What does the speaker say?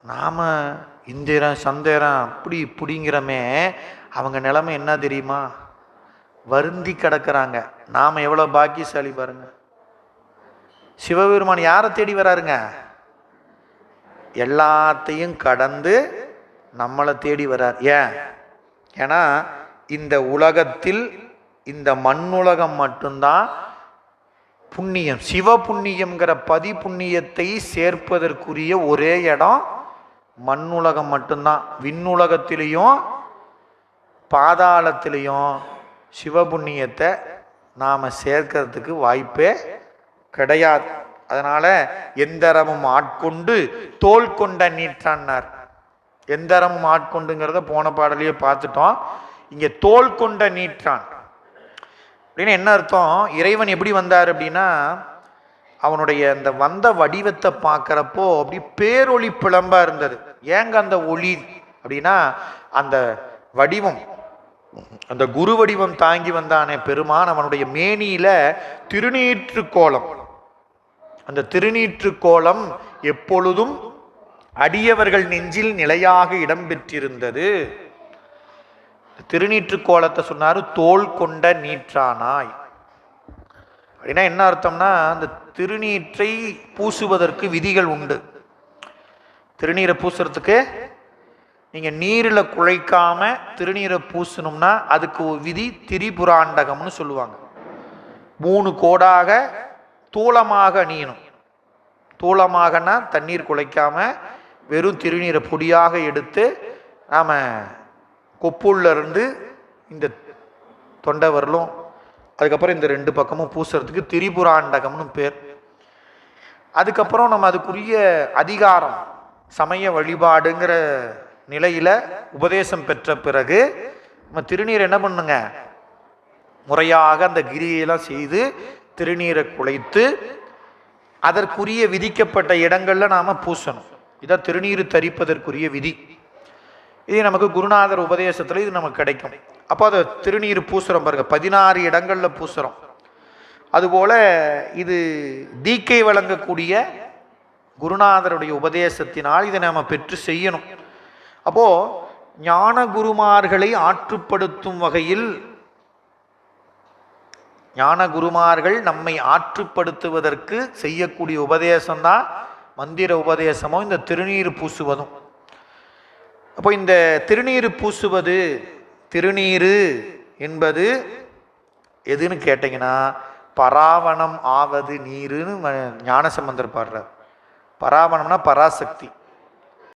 நாம் இந்திரன் சந்திரன் அப்படி இப்படிங்கிறமே அவங்க நிலைமை என்ன தெரியுமா? வருந்தி கிடக்கிறாங்க. நாம் எவ்வளோ பாக்கியசாலி பாருங்க. சிவபெருமான் யாரை தேடி வராருங்க? எல்லாத்தையும் கடந்து நம்மளை தேடி வரார். ஏன்னா இந்த உலகத்தில் இந்த மண்ணுலகம் மட்டும்தான் புண்ணியம், சிவ புண்ணியம்ங்கிற பதி புண்ணியத்தை சேர்ப்பதற்குரிய ஒரே இடம் மண்ணுலகம் மட்டும்தான். விண்ணுலகத்திலையும் பாதாளத்திலையும் சிவபுண்ணியத்தை நாம் சேர்க்கறதுக்கு வாய்ப்பே கிடையாது. அதனால எந்தரமும் ஆட்கொண்டு தோல் கொண்ட நீற்றான்னார். எந்தரமும் ஆட்கொண்டுங்கிறத போன பாடலையே பார்த்துட்டோம். இங்கே தோல் கொண்ட நீற்றான் அப்படின்னு என்ன அர்த்தம்? இறைவன் எப்படி வந்தார் அப்படின்னா, அவனுடைய அந்த வந்த வடிவத்தை பார்க்குறப்போ அப்படி பேரொளி பிளம்பா இருந்தது. ஏங்க அந்த ஒளி அப்படின்னா, அந்த வடிவம், அந்த குரு வடிவம் தாங்கி வந்தானே பெருமான், அவனுடைய மேனியில திருநீற்று கோலம். அந்த திருநீற்று கோலம் எப்பொழுதும் அடியவர்கள் நெஞ்சில் நிலையாக இடம்பெற்றிருந்தது. திருநீற்று கோலத்தை சொன்னாரு, தோல் கொண்ட நீற்றானாய் அப்படின்னா என்ன அர்த்தம்னா, அந்த திருநீற்றை பூசுவதற்கு விதிகள் உண்டு. திருநீரை பூசுறதுக்கு நீங்க நீரில் குழைக்காம திருநீரை பூசணும்னா அதுக்கு ஒரு விதி திரிபுராண்டகம்னு சொல்லுவாங்க. 3 கோடாக தூளமாக அணியணும். தூளமாகனா தண்ணீர் குழைக்காம வெறும் திருநீரை பொடியாக எடுத்து நாம கொப்புள்ள இருந்து இந்த தொண்டை வரலும், அதுக்கப்புறம் இந்த 2 பக்கமும் பூசுறதுக்கு திரிபுராண்டகம்னு பேர். அதுக்கப்புறம் நம்ம அதுக்குரிய அதிகாரம் சமய வழிபாடுங்கிற நிலையில உபதேசம் பெற்ற பிறகு நம்ம திருநீர் என்ன பண்ணுங்க, முறையாக அந்த கிரியெல்லாம் செய்து திருநீரை குழைத்து அதற்குரிய விதிக்கப்பட்ட இடங்கள்ல நாம பூசணும். இதான் திருநீர் தரிப்பதற்குரிய விதி. இது நமக்கு குருநாதர் உபதேசத்துல இது நமக்கு கிடைக்கும். அப்போ அதை திருநீர் பூசுறோம் பாருங்க, 16 இடங்கள்ல பூசுறோம். அதுபோல இது தீக்கை வழங்கக்கூடிய குருநாதருடைய உபதேசத்தினால் இதை நாம பெற்று செய்யணும். அப்போ ஞான குருமார்களை ஆற்றுப்படுத்தும் வகையில், ஞான குருமார்கள் நம்மை ஆற்றுப்படுத்துவதற்கு செய்யக்கூடிய உபதேசம்தான் மந்திர உபதேசமோ இந்த திருநீர் பூசுவதும். அப்போ இந்த திருநீர் பூசுவது, திருநீரு என்பது எதுன்னு கேட்டீங்கன்னா, பராவணம் ஆவது நீருன்னு ஞானசம்பந்தர் பாடுறார். பராவணம்னா பராசக்தி.